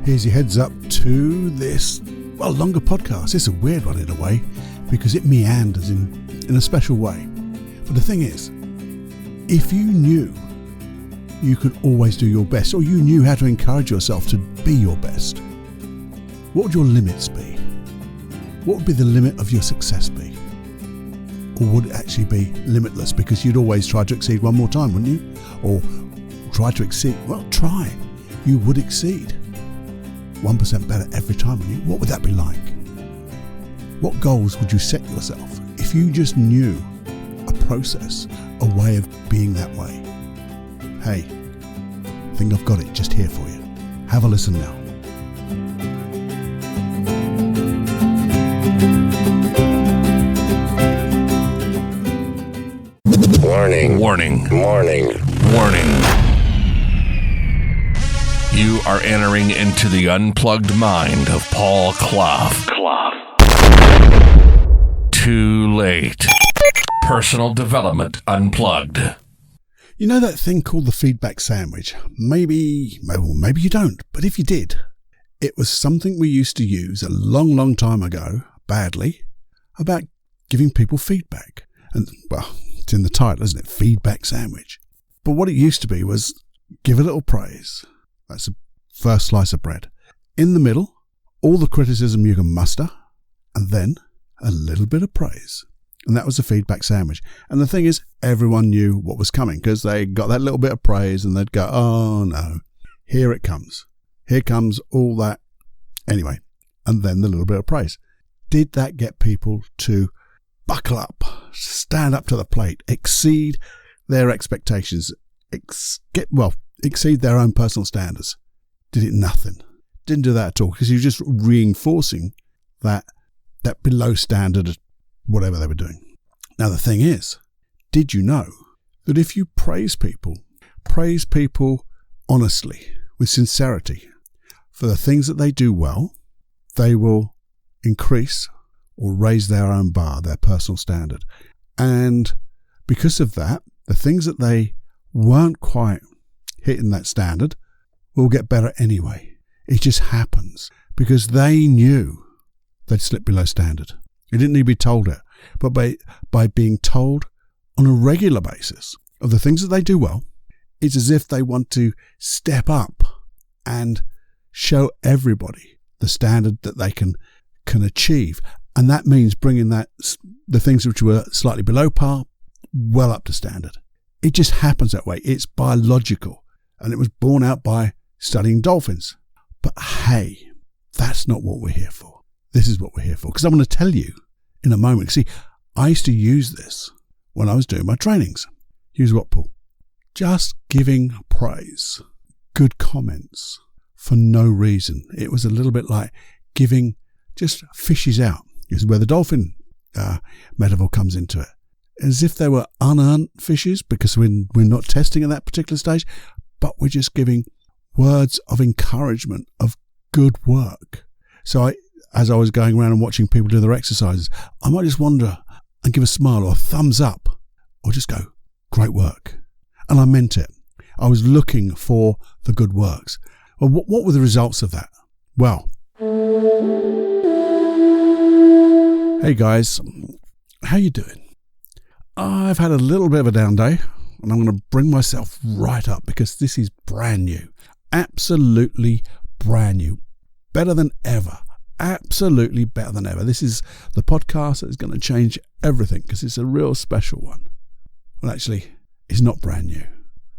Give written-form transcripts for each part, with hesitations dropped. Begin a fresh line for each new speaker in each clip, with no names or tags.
Here's your heads up to this, longer podcast. It's a weird one in a way because it meanders in a special way. But the thing is, if you knew you could always do your best, or you knew how to encourage yourself to be your best, what would your limits be? What would be the limit of your success be? Or would it actually be limitless because you'd always try to exceed one more time, wouldn't you? Or try to exceed, try. You would exceed 1% better every time, wouldn't you? What would that be like? What goals would you set yourself if you just knew a process, a way of being that way? Hey, I think I've got it just here for you. Have a listen now.
Warning.
Warning.
Warning.
Warning. You are entering into the unplugged mind of Paul Clough. Too late. Personal Development Unplugged.
You know that thing called the feedback sandwich? Maybe you don't, but if you did, it was something we used to use a long time ago, badly, about giving people feedback. And, it's in the title, isn't it? Feedback sandwich. But what it used to be was give a little praise. That's the first slice of bread. In the middle, all the criticism you can muster, and then a little bit of praise. And that was the feedback sandwich. And the thing is, everyone knew what was coming because they got that little bit of praise and they'd go, oh no, here it comes. Here comes all that. Anyway, and then the little bit of praise. Did that get people to buckle up, stand up to the plate, exceed their expectations, exceed their own personal standards? Did it? Nothing. Didn't do that at all because you're just reinforcing that below standard, whatever they were doing. Now the thing is, did you know that if you praise people honestly, with sincerity, for the things that they do well, they will increase or raise their own bar, their personal standard. And because of that, the things that they weren't quite hitting that standard will get better anyway. It just happens because they knew they'd slipped below standard. It didn't need to be told it, but by being told on a regular basis of the things that they do well, it's as if they want to step up and show everybody the standard that they can achieve. And that means bringing the things which were slightly below par well up to standard. It just happens that way. It's biological. And it was borne out by studying dolphins. But hey, that's not what we're here for. This is what we're here for. Because I'm going to tell you in a moment. See, I used to use this when I was doing my trainings. Use what, Paul? Just giving praise, good comments for no reason. It was a little bit like giving just fishes out. This is where the dolphin metaphor comes into it. As if they were unearned fishes because we're not testing at that particular stage, but we're just giving words of encouragement, of good work. So as I was going around and watching people do their exercises, I might just wander and give a smile or a thumbs up or just go, great work. And I meant it. I was looking for the good works. Well, what were the results of that? Well, hey guys, how you doing? I've had a little bit of a down day and I'm going to bring myself right up because this is brand new. Absolutely brand new. Better than ever. Absolutely better than ever. This is the podcast that is going to change everything because it's a real special one. Well, actually, it's not brand new.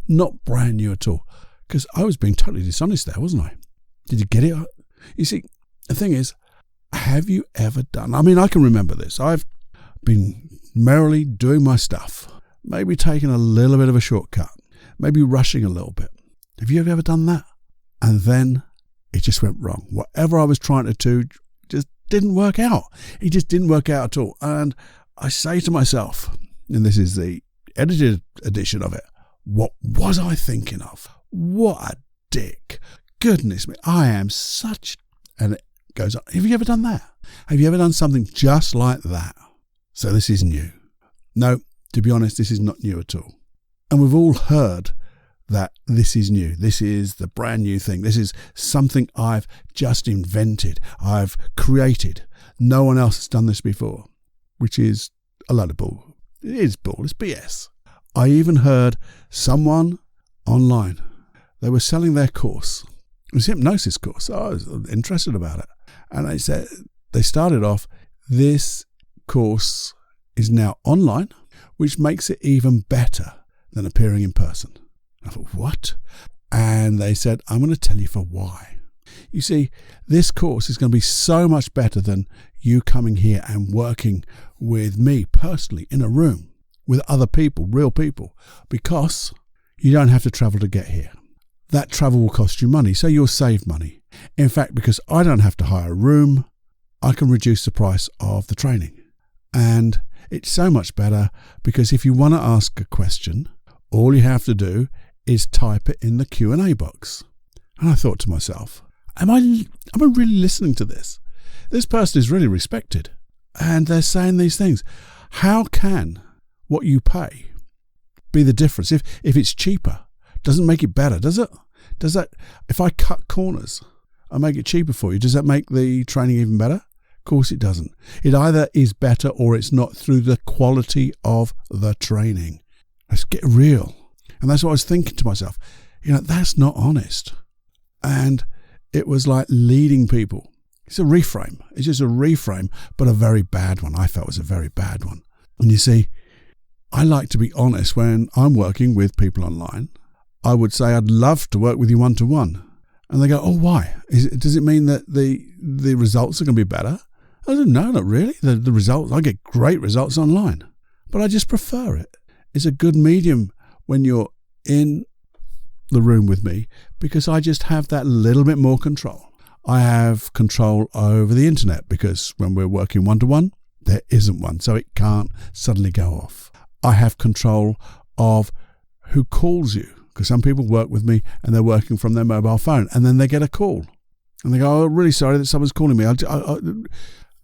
Not brand new at all. Because I was being totally dishonest there, wasn't I? Did you get it? You see, the thing is, have you ever done... I mean, I can remember this. I've been merrily doing my stuff. Maybe taking a little bit of a shortcut. Maybe rushing a little bit. Have you ever done that? And then it just went wrong. Whatever I was trying to do just didn't work out. It just didn't work out at all. And I say to myself, and this is the edited edition of it, what was I thinking of? What a dick. Goodness me, I am such... And it goes on. Have you ever done that? Have you ever done something just like that? So this is new. No, to be honest, this is not new at all. And we've all heard that this is new. This is the brand new thing. This is something I've just invented. I've created. No one else has done this before, which is a load of bull. It is bull. It's BS. I even heard someone online, they were selling their course. It was a hypnosis course. I was interested about it. And they said, they started off, this course is now online, which makes it even better than appearing in person. I thought, what? And they said, I'm going to tell you for why. You see, this course is going to be so much better than you coming here and working with me personally in a room with other people, real people, because you don't have to travel to get here. That travel will cost you money, so you'll save money. In fact, because I don't have to hire a room, I can reduce the price of the training. And it's so much better because if you want to ask a question, all you have to do is type it in the Q&A box. And I thought to myself, am I really listening to this? This person is really respected. And they're saying these things. How can what you pay be the difference? If it's cheaper, doesn't make it better, does it? Does that, if I cut corners and make it cheaper for you, does that make the training even better? Of course it doesn't. It either is better or it's not through the quality of the training. Let's get real. And that's what I was thinking to myself. That's not honest. And it was like leading people. It's a reframe. It's just a reframe, but a very bad one. I felt it was a very bad one. And you see, I like to be honest when I'm working with people online. I would say, I'd love to work with you one-to-one. And they go, oh, why? Does it mean that the results are going to be better? I said, no, not really. The results, I get great results online. But I just prefer it. It's a good medium when you're in the room with me because I just have that little bit more control. I have control over the internet because when we're working one-to-one, there isn't one, so it can't suddenly go off. I have control of who calls you because some people work with me and they're working from their mobile phone and then they get a call and they go, oh, really sorry that someone's calling me.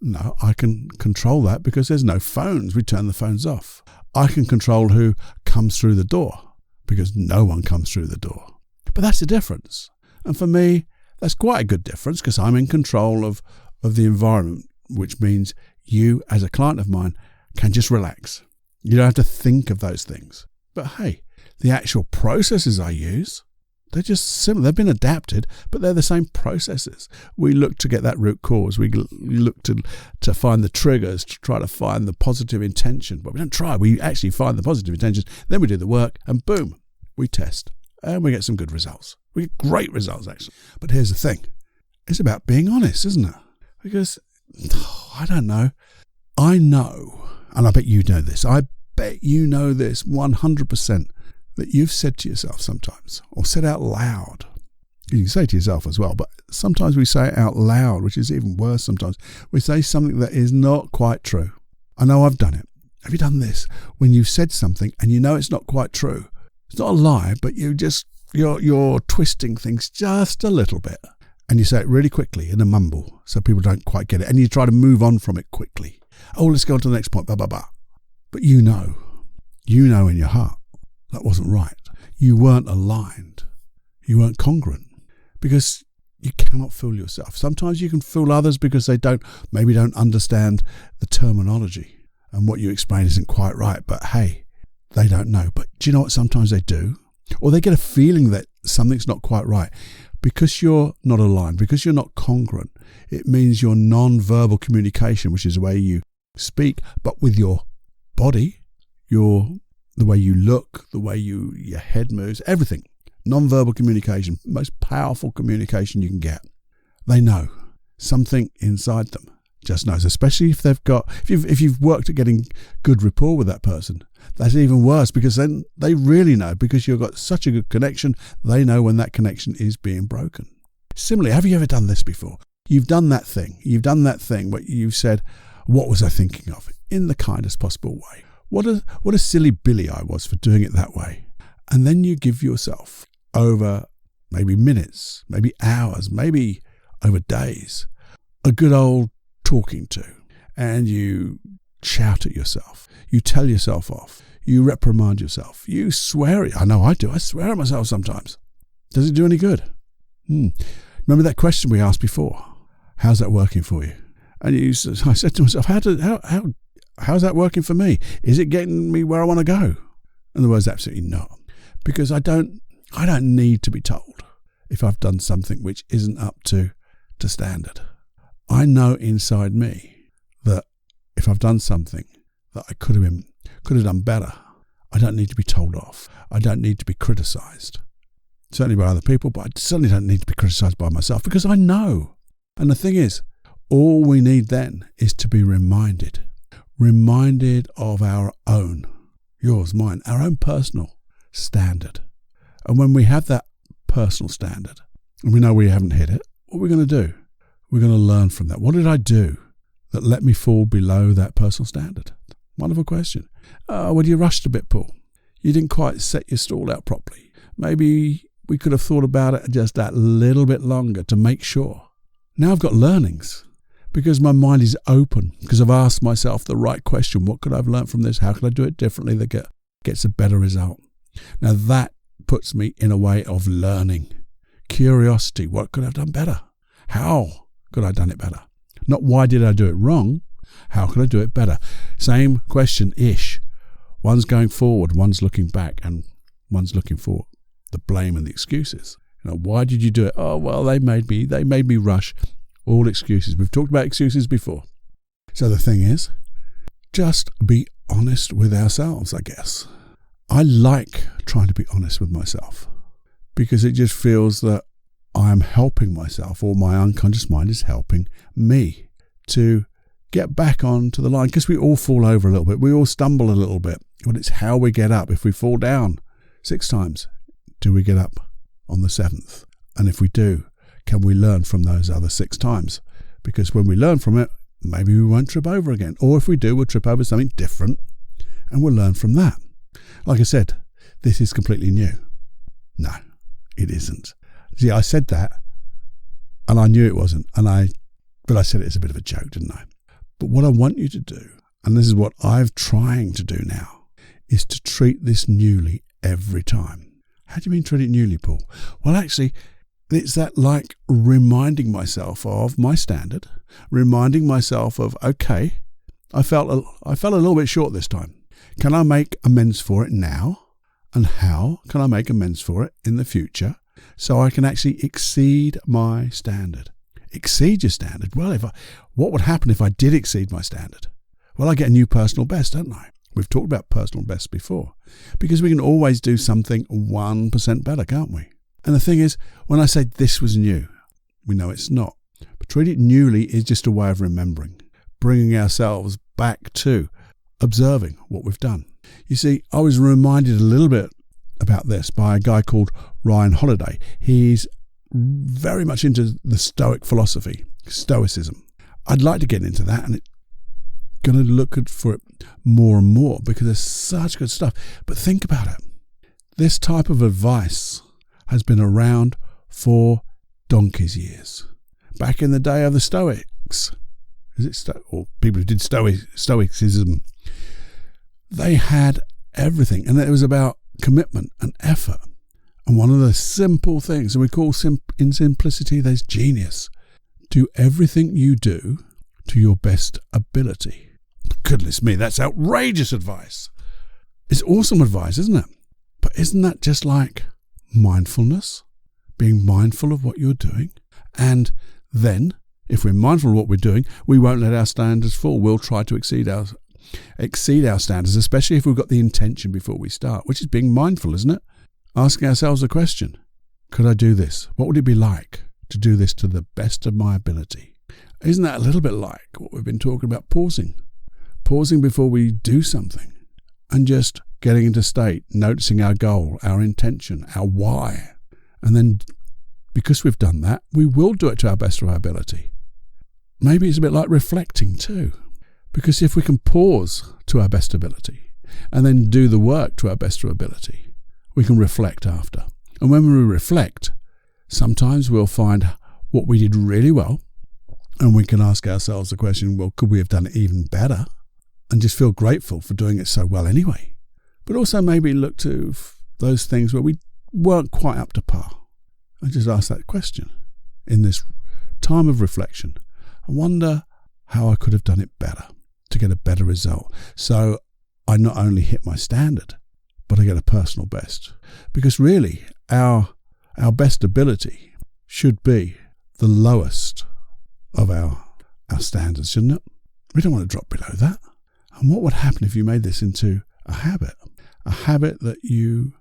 No, I can control that because there's no phones. We turn the phones off. I can control who comes through the door because no one comes through the door. But that's the difference. And for me, that's quite a good difference because I'm in control of the environment, which means you, as a client of mine, can just relax. You don't have to think of those things. But hey, the actual processes I use, they're just similar. They've been adapted, but they're the same processes. We look to get that root cause. We look to find the triggers, to try to find the positive intention. But we don't try. We actually find the positive intentions. Then we do the work and boom, we test. And we get some good results. We get great results, actually. But here's the thing. It's about being honest, isn't it? Because, I don't know. I know, and I bet you know this. I bet you know this 100%. That you've said to yourself sometimes, or said out loud. You can say to yourself as well, but sometimes we say it out loud, which is even worse sometimes. We say something that is not quite true. I know I've done it. Have you done this? When you've said something and you know it's not quite true. It's not a lie, but you're twisting things just a little bit. And you say it really quickly in a mumble so people don't quite get it. And you try to move on from it quickly. Oh, let's go on to the next point, blah, blah, blah. But you know in your heart. That wasn't right. You weren't aligned. You weren't congruent because you cannot fool yourself. Sometimes you can fool others because they maybe don't understand the terminology and what you explain isn't quite right. But hey, they don't know. But do you know what sometimes they do? Or they get a feeling that something's not quite right because you're not aligned, because you're not congruent. It means your non-verbal communication, which is the way you speak, but with your body, the way you look, the way your head moves, everything. Non-verbal communication, most powerful communication you can get. They know. Something inside them just knows, especially if you've worked at getting good rapport with that person. That's even worse because then they really know because you've got such a good connection, they know when that connection is being broken. Similarly, have you ever done this before? You've done that thing where you've said, what was I thinking of? In the kindest possible way. What a silly Billy I was for doing it that way. And then you give yourself over maybe minutes, maybe hours, maybe over days, a good old talking to. And you shout at yourself. You tell yourself off. You reprimand yourself. You swear it. I know I do. I swear at myself sometimes. Does it do any good? Remember that question we asked before? How's that working for you? And I said to myself, how's that working for me? Is it getting me where I want to go? And the word's absolutely not. Because I don't need to be told if I've done something which isn't up to standard. I know inside me that if I've done something that I could have done better, I don't need to be told off. I don't need to be criticised. Certainly by other people, but I certainly don't need to be criticised by myself because I know. And the thing is, all we need then is to be reminded of our own, yours, mine, our own personal standard. And when we have that personal standard and we know we haven't hit it, what are we going to do? We're going to learn from that. What did I do that let me fall below that personal standard? Wonderful question. Well, you rushed a bit, Paul. You didn't quite set your stall out properly. Maybe we could have thought about it just that little bit longer to make sure. Now I've got learnings because my mind is open, because I've asked myself the right question. What could I have learned from this? How could I do it differently that gets a better result? Now that puts me in a way of learning. Curiosity. What could I have done better? How could I have done it better? Not why did I do it wrong? How could I do it better? Same question-ish. One's going forward, one's looking back, and one's looking for the blame and the excuses. Why did you do it? Oh, well, they made me rush. All excuses. We've talked about excuses before. So the thing is, just be honest with ourselves, I guess. I like trying to be honest with myself because it just feels that I am helping myself, or my unconscious mind is helping me to get back onto the line, because we all fall over a little bit. We all stumble a little bit, but it's how we get up. If we fall down 6 times, do we get up on the 7th? And if we do, can we learn from those other 6 times? Because when we learn from it, maybe we won't trip over again. Or if we do, we'll trip over something different and we'll learn from that. Like I said, this is completely new. No, it isn't. See, I said that and I knew it wasn't. But I said it as a bit of a joke, didn't I? But what I want you to do, and this is what I'm trying to do now, is to treat this newly every time. How do you mean treat it newly, Paul? Well, actually, it's that like reminding myself of my standard, reminding myself of, okay, I fell a little bit short this time. Can I make amends for it now? And how can I make amends for it in the future so I can actually exceed my standard? Exceed your standard? Well, what would happen if I did exceed my standard? Well, I get a new personal best, don't I? We've talked about personal bests before, because we can always do something 1% better, can't we? And the thing is, when I say this was new, we know it's not. But treat it newly is just a way of remembering, bringing ourselves back to observing what we've done. You see, I was reminded a little bit about this by a guy called Ryan Holiday. He's very much into the Stoic philosophy, stoicism. I'd like to get into that, and it's going to look for it more and more because there's such good stuff. But think about it. This type of advice has been around for donkey's years. Back in the day of the Stoics, or people who did stoicism, they had everything, and it was about commitment and effort. And one of the simple things, and we call in simplicity, there's genius. Do everything you do to your best ability. Goodness me, that's outrageous advice. It's awesome advice, isn't it? But isn't that just like mindfulness? Being mindful of what you're doing. And then, if we're mindful of what we're doing, we won't let our standards fall. We'll try to exceed our standards, especially if we've got the intention before we start, which is being mindful, isn't it? Asking ourselves a question. Could I do this? What would it be like to do this to the best of my ability? Isn't that a little bit like what we've been talking about, pausing? Pausing before we do something and just getting into state, noticing our goal, our intention, our why. And then because we've done that, we will do it to our best of our ability. Maybe it's a bit like reflecting too. Because if we can pause to our best ability and then do the work to our best ability, we can reflect after. And when we reflect, sometimes we'll find what we did really well, and we can ask ourselves the question, well, could we have done it even better? And just feel grateful for doing it so well anyway. but also maybe look to those things where we weren't quite up to par. I just ask that question in this time of reflection. I wonder how I could have done it better to get a better result. So I not only hit my standard, but I get a personal best. Because really, our best ability should be the lowest of our standards, shouldn't it? We don't want to drop below that. And what would happen if you made this into a habit that you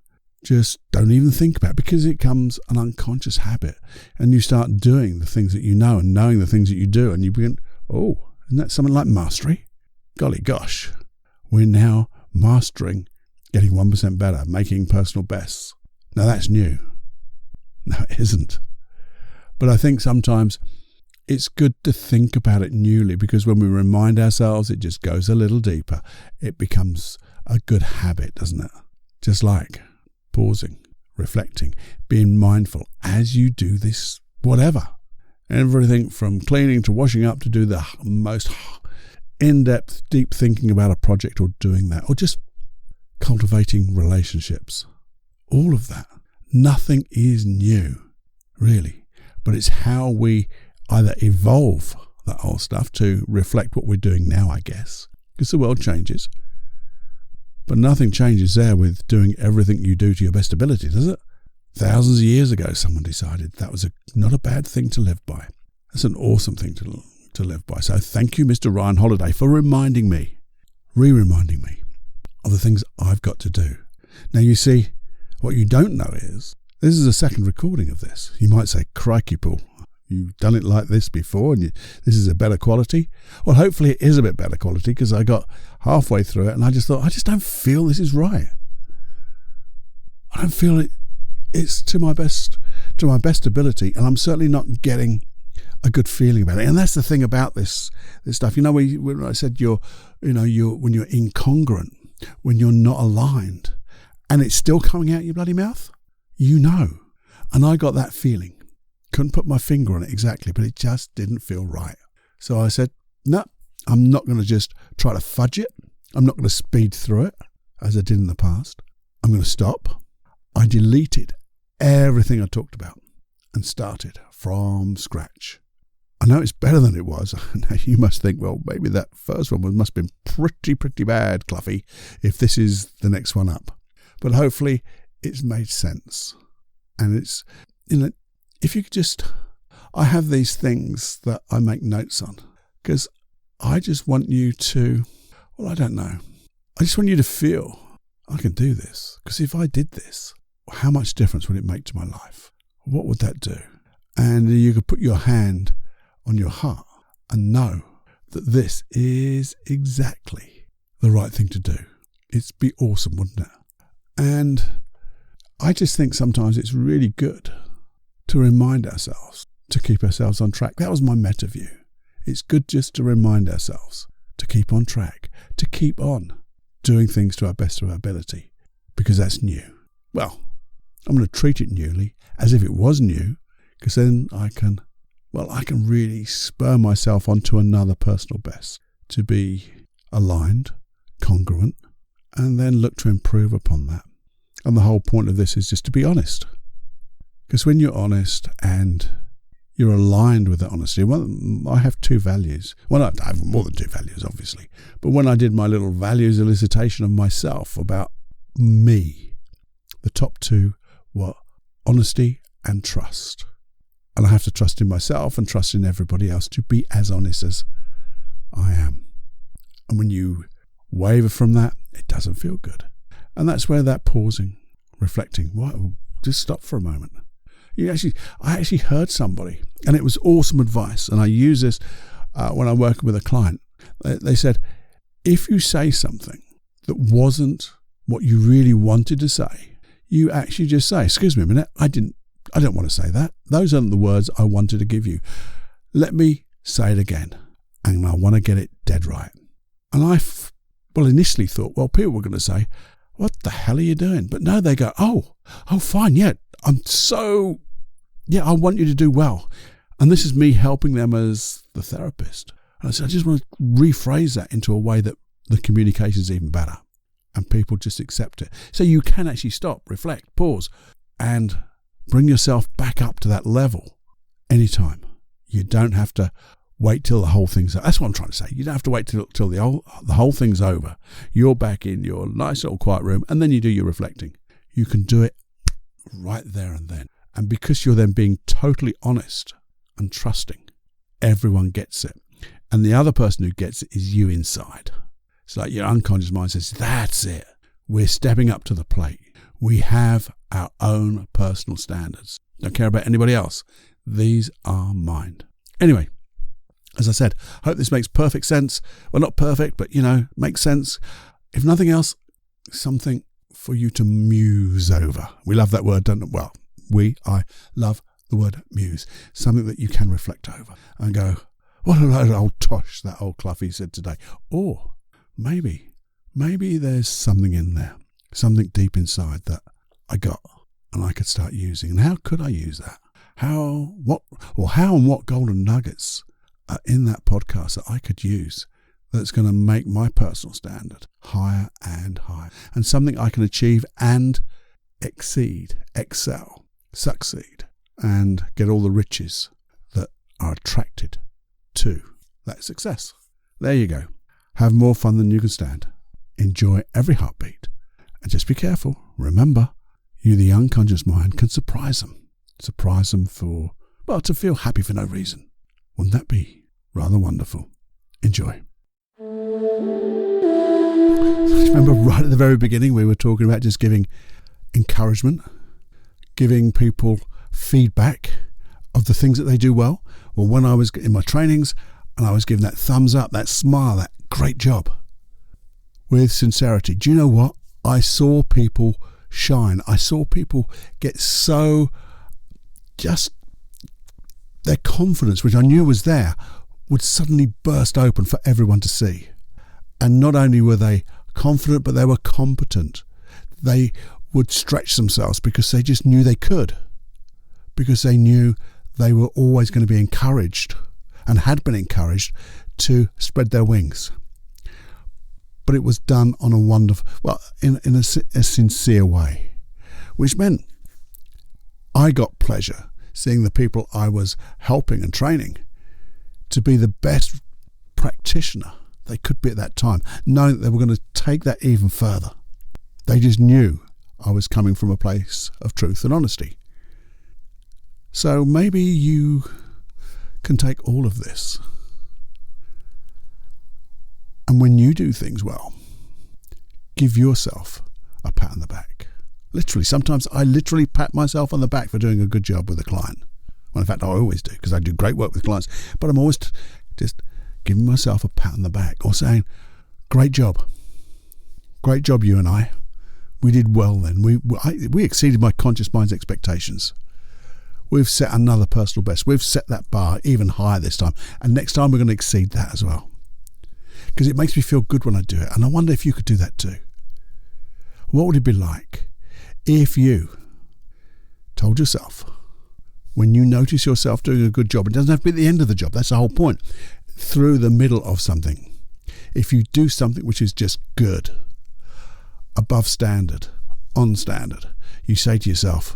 just don't even think about, because it becomes an unconscious habit, and you start doing the things that you know and knowing the things that you do, and you begin, oh, isn't that something like mastery? Golly gosh, we're now mastering getting 1% better, making personal bests. Now that's new. No, it isn't. But I think sometimes it's good to think about it newly, because when we remind ourselves, it just goes a little deeper. It becomes a good habit, doesn't it? Just like pausing, reflecting, being mindful as you do this, whatever. Everything from cleaning to washing up, to do the most in-depth, deep thinking about a project, or doing that, or just cultivating relationships. All of that. Nothing is new, really. But it's how we either evolve that whole stuff to reflect what we're doing now, I guess, because the world changes. But nothing changes there with doing everything you do to your best ability, does it? Thousands of years ago, someone decided that was not a bad thing to live by. That's an awesome thing to live by. So thank you, Mr. Ryan Holiday, for reminding me of the things I've got to do. Now, you see, what you don't know is, this is a second recording of this. You might say, crikey, Paul, you've done it like this before, and this is a better quality. Well, hopefully it is a bit better quality, because I got halfway through it and I just thought, I just don't feel this is right. I don't feel it's to my best ability, and I'm certainly not getting a good feeling about it. And that's the thing about this stuff. You know, when I said when you're incongruent, when you're not aligned, and it's still coming out your bloody mouth, you know. And I got that feeling. Couldn't put my finger on it exactly, but it just didn't feel right. So I said, no, I'm not going to just try to fudge it. I'm not going to speed through it as I did in the past. I'm going to stop. I deleted everything I talked about and started from scratch. I know it's better than it was. Now you must think, well, maybe that first one must have been pretty bad, Cluffy, if this is the next one up. But hopefully it's made sense. And it's, if you could just, I have these things that I make notes on, because I just want you to, well, I don't know. I just want you to feel I can do this. Because if I did this, how much difference would it make to my life? What would that do? And you could put your hand on your heart and know that this is exactly the right thing to do. It'd be awesome, wouldn't it? And I just think sometimes it's really good to remind ourselves to keep ourselves on track. That was my meta view. It's good just to remind ourselves to keep on track, to keep on doing things to our best of our ability, because that's new. Well, I'm going to treat it newly as if it was new, because then I can really spur myself onto another personal best, to be aligned, congruent, and then look to improve upon that. And the whole point of this is just to be honest. Because when you're honest and you're aligned with that honesty, well, I have two values. Well, I have more than two values, obviously. But when I did my little values elicitation of myself about me, the top two were honesty and trust. And I have to trust in myself and trust in everybody else to be as honest as I am. And when you waver from that, it doesn't feel good. And that's where that pausing, reflecting, just stop for a moment. I actually heard somebody, and it was awesome advice, and I use this when I'm working with a client. They said, if you say something that wasn't what you really wanted to say, you actually just say, excuse me a minute, I don't want to say that. Those aren't the words I wanted to give you. Let me say it again, and I want to get it dead right. And I initially thought, well, people were going to say, what the hell are you doing? But no, they go, oh, fine, yeah, I want you to do well. And this is me helping them as the therapist. And I said, I just want to rephrase that into a way that the communication is even better. and people just accept it. So you can actually stop, reflect, pause, and bring yourself back up to that level anytime. You don't have to wait till the whole thing's over. That's what I'm trying to say. You don't have to wait till the whole thing's over. You're back in your nice little quiet room, and then you do your reflecting. You can do it right there and then. And because you're then being totally honest and trusting, everyone gets it. And the other person who gets it is you inside. It's like your unconscious mind says, that's it. We're stepping up to the plate. We have our own personal standards. Don't care about anybody else. These are mine. Anyway, as I said, hope this makes perfect sense. Well, not perfect, but, makes sense. If nothing else, something for you to muse over. We love that word, don't we? Well, I love the word muse. Something that you can reflect over and go, what a load of old tosh that old Cluffy said today. Or maybe there's something in there, something deep inside that I got and I could start using. And how could I use that? How and what golden nuggets are in that podcast that I could use that's going to make my personal standard higher and higher, and something I can achieve and exceed, excel, succeed, and get all the riches that are attracted to that success. There you go. Have more fun than you can stand. Enjoy every heartbeat. And just be careful. Remember, you, the unconscious mind, can surprise them. Surprise them to feel happy for no reason. Wouldn't that be rather wonderful? Enjoy. Remember right at the very beginning we were talking about just giving encouragement, giving people feedback of the things that they do well. Well, when I was in my trainings and I was giving that thumbs up, that smile, that great job with sincerity, do you know what? I saw people shine. I saw people get so their confidence, which I knew was there, would suddenly burst open for everyone to see. And not only were they confident, but they were competent. They would stretch themselves because they just knew they could, because they knew they were always going to be encouraged and had been encouraged to spread their wings. But it was done on a wonderful, in a sincere way, which meant I got pleasure seeing the people I was helping and training to be the best practitioner they could be at that time, knowing that they were going to take that even further. They just knew I was coming from a place of truth and honesty. So maybe you can take all of this, and when you do things well, give yourself a pat on the back. Literally, sometimes I literally pat myself on the back for doing a good job with a client. Well, in fact, I always do, because I do great work with clients. But I'm always just giving myself a pat on the back, or saying, great job. Great job, you and I. We did well then. We exceeded my conscious mind's expectations. We've set another personal best. We've set that bar even higher this time. And next time we're going to exceed that as well. Because it makes me feel good when I do it. And I wonder if you could do that too. What would it be like if you told yourself, when you notice yourself doing a good job, it doesn't have to be at the end of the job, that's the whole point, through the middle of something, if you do something which is just good, above standard, on standard, you say to yourself,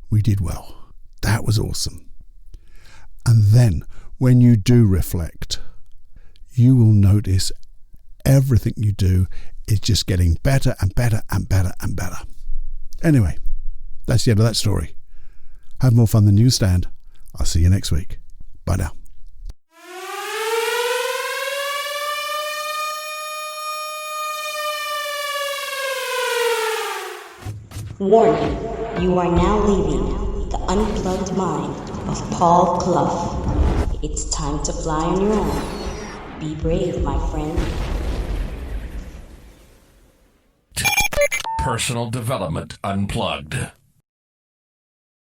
we did well, that was awesome. And then when you do reflect, you will notice everything you do is just getting better and better and better and better. Anyway, that's the end of that story. Have more fun than you stand. I'll see you next week. Bye now.
Warning, you are now leaving the unplugged mind of Paul Clough. It's time to fly on your own. Be brave, my friend.
Personal Development Unplugged.